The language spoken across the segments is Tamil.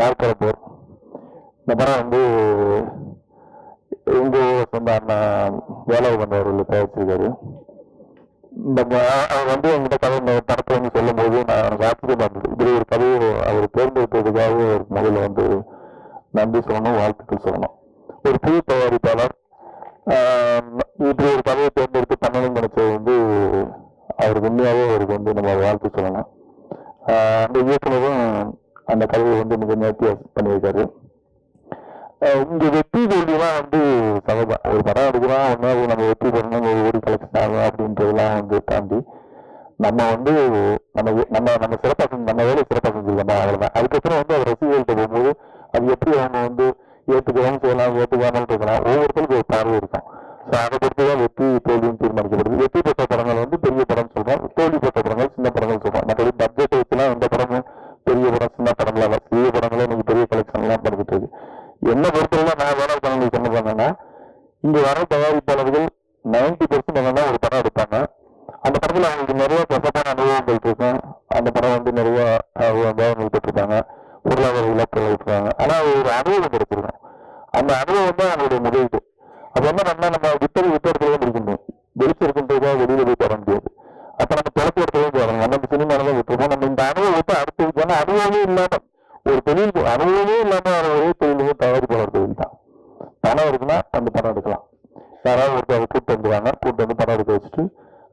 நாற்கர போர். இந்த படம் வந்து எங்க சொந்த அண்ணன் வேலை பண்ணவர்கள் தயாரிச்சிருக்காரு. அவர் வந்து எங்கிட்ட கதை படத்தை வந்து சொல்லும் போது நான் ஆச்சரியமா இருந்தது. இப்படி ஒரு கதையை அவர் தேர்ந்தெடுத்ததுக்காக முதல்ல வந்து நன்றி சொல்லணும், வாழ்த்துக்கள் சொல்லணும். ஒரு புது தயாரிப்பாளர் இப்படி ஒரு கதையை தேர்ந்தெடுத்து பண்ணணும்னு நினைச்சது வந்து அவருக்கு உண்மையாகவே அவருக்கு வந்து நம்ம வாழ்த்து சொல்லலாம். அந்த இயக்குனரும் அந்த கதையை வந்து மிக நேர்த்தியா பண்ணியிருக்காரு. இங்க வெற்றி தோல்வியெல்லாம் வந்து சகஜம். ஒரு படம் எடுக்கிறோம், ஒன்னா நம்ம வெற்றி பண்ணணும், ஒரு கோடி கலெக்ஷன் ஆகும் அப்படின்றதெல்லாம் வந்து தாண்டி நம்ம வந்து நம்ம நம்ம நம்ம சிறப்பாக செஞ்சு நம்ம வேலை சிறப்பாக செஞ்சுருக்கோம், அவ்வளோதான். அதுக்கப்புறம் வந்து அவர் ரசிகர்கள்ட்ட போகும்போது அது எப்படி அவங்க வந்து ஏற்றுக்கவும் செய்யலாம், ஏற்றுக்காமல் இருக்கலாம், ஒவ்வொருத்தருக்கும் ஒரு பார்வை இருக்கும். ஸோ அதை பொறுத்து தான் வெற்றி தோல்வியும் தீர்மானிக்கப்படுது. வெற்றி பெற்ற படங்கள் வந்து பெரிய படம் சொல்றோம், தோல்வி பெற்ற படங்கள் சின்ன படங்கள் சொல்றோம். மற்றபடி பட்ஜெட் வச்சுலாம் எந்த படமும் பெரிய படம் சின்ன படங்களா சிறிய படங்களே இன்னைக்கு பெரிய கலெக்ஷன் எல்லாம் பண்ணிட்டு இருக்கு. என்ன பொறுத்தவரை நான் வேலை படங்களுக்கு என்ன பண்ணேன்னா, இங்க வர தயாரிப்பாளர்கள் 90% என்னன்னா ஒரு படம் எடுப்பாங்க. அந்த படத்துல அவங்களுக்கு நிறைய கசப்பான அனுபவங்கள் இருக்கும். அந்த படம் வந்து நிறைய அனுபவங்கள் பெற்றிருப்பாங்க, பொருளாதார இழப்புகள் விட்டுருவாங்க. ஆனா ஒரு அனுபவம் கிடைச்சிருக்கும். அந்த அனுபவம் தான் அவங்களுடைய முதலீடு. அது என்ன பண்ணா நம்ம வித்தரத்துல முடிக்கணும், வெளிச்சிருக்கின்றதா வெளியில போய் தர முடியாது. அப்ப நம்ம தொடக்க இடத்துல போறோம், நம்ம சினிமால தான் விட்டுருக்கோம். நம்ம இந்த அனுபவத்தை அடுத்து ஏன்னா அனுபவமே இல்லாம ஒரு தொழில் அனுபவமே இல்லாம ஒரே தொழிலுமே தயாரிப்பாளர் தொழில் தான். பணம் இருக்குன்னா அந்த படம் எடுக்கலாம். யாராவது ஒருத்தர் கூப்பிட்டு வந்துடுவாங்க, கூப்பிட்டு வந்து படம் எடுக்க வச்சுட்டு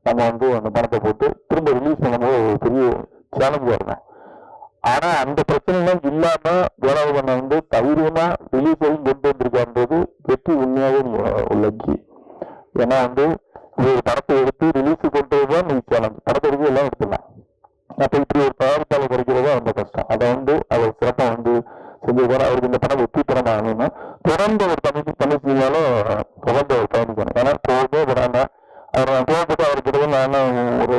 நம்ம வந்து அந்த பணத்தை போட்டு திரும்ப ரிலீஸ் பண்ணும்போது ஒரு பெரிய சேலஞ்சா இருக்கும். ஆனா அந்த பிரச்சனைலாம் இல்லாம வேளாண் பண்ண வந்து தைரியமா ரிலீஸ் ஆகி கொண்டு வந்திருக்கான்றது வெற்றி உண்மையாவே உள்ளக்கு. ஏன்னா வந்து ஒரு படத்தை எடுத்து ரிலீஸ் கொண்டு தான் நீ சேலஞ்சு, படத்தை எடுத்து எல்லாம் எடுத்துடலாம். அப்ப இப்படி ஒரு தயாரிப்பாளர் கிடைக்கிறதா ரொம்ப கஷ்டம். அதை வந்து அவர் சிறப்பா வந்து செஞ்சிருக்காரு. அவருக்கு இந்த படம் வெற்றி படம் ஆகணும்னா தொடர்ந்து ஒரு தமிழ் சினிமாலும் தொடர்ந்து அவர் பயணிக்கணும். ஏன்னா கோவமே படாண்டா அவர் கோவப்பட்டு அவர் கிட்ட நான் ஒரு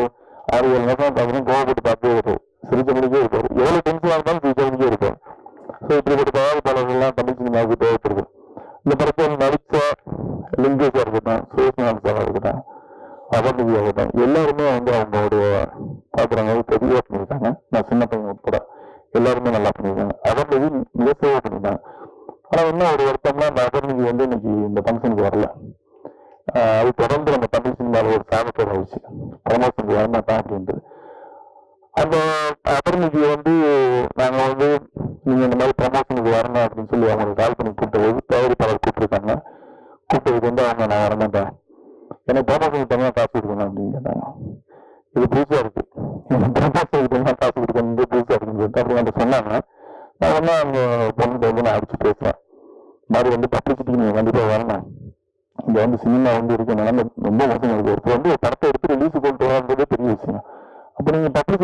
6-7 வருஷம் பார்த்தீங்கன்னா கோவப்பட்டு பார்த்து ஒரு சிரிச்ச முடிக்கே இருப்பார். எவ்வளவு டென்ஷனா இருந்தாலும் சிரிச்ச முடிக்கே இருப்பார். ஸோ இப்படிப்பட்ட தயாரிப்பாளர்கள்லாம் தமிழ் சினிமாவுக்கு தேவைப்படுது. இந்த படத்தில் நடிச்ச லிங்கேஷா இருக்கட்டும், சுரேஷ்நாத் சாரா இருக்கட்டும், அபர்ணிதியா இருக்கட்டும், எல்லாருமே வந்து அவங்களுடைய பாக்குறாங்க தெளிவா பண்ணியிருக்காங்க. நான் சின்ன பையன் உட்பட எல்லாருமே நல்லா பண்ணியிருக்காங்க. அபர்ணிதி மிக சேவை பண்ணியிருக்காங்க. ஆனா இன்னும் ஒரு வருத்தம்னா அந்த அபர்ணிதி வந்து இன்னைக்கு இந்த ஃபங்க்ஷனுக்கு வரல. அது தொடர்ந்து நம்ம தமிழ் சினிமாவில் ஒரு சாகத்தோட ஆயிடுச்சு, ப்ரமோஷனுக்கு வரமாட்டான் அப்படின்ட்டு. அந்த அபர்ணிதியை வந்து நாங்க வந்து நீங்க இந்த மாதிரி ப்ரமோஷனுக்கு வரணும் அப்படின்னு சொல்லி அவங்களுக்கு கால் பண்ணி கூப்பிட்டு தயாரிப்பாளர் கூப்பிட்டுருக்காங்க. கூப்பிட்டதுக்கு வந்து அவங்க நான் வரமாட்டேன், எனக்கு ப்ரமோஷனுக்கு தனியாக காசு கொடுக்கணும் அப்படின்னு கேட்டாங்க. இது புதுசா இருக்கு, ப்ரமோஷனுக்கு தனியாக காசு கொடுக்கணும் புதுசா இருக்குன்னு சொல்லிட்டு அப்படி வந்து சொன்னாங்க. நான் வந்து அவங்க பொண்ணுக்கு வந்து நான் அடிச்சு பேசுறேன், மாதிரி வந்து பப்ளிசிட்டிக்கு நீங்க கண்டிப்பா வரணும், இங்க வந்து சினிமா வந்து இருக்க நிலைமை ரொம்ப மோசம் இருக்கு. இப்போ வந்து ஒரு படத்தை எடுத்து ரிலீஸ் கொண்டு வரதே பெரிய விஷயம். அப்ப நீங்க பப்ளிசிட்டி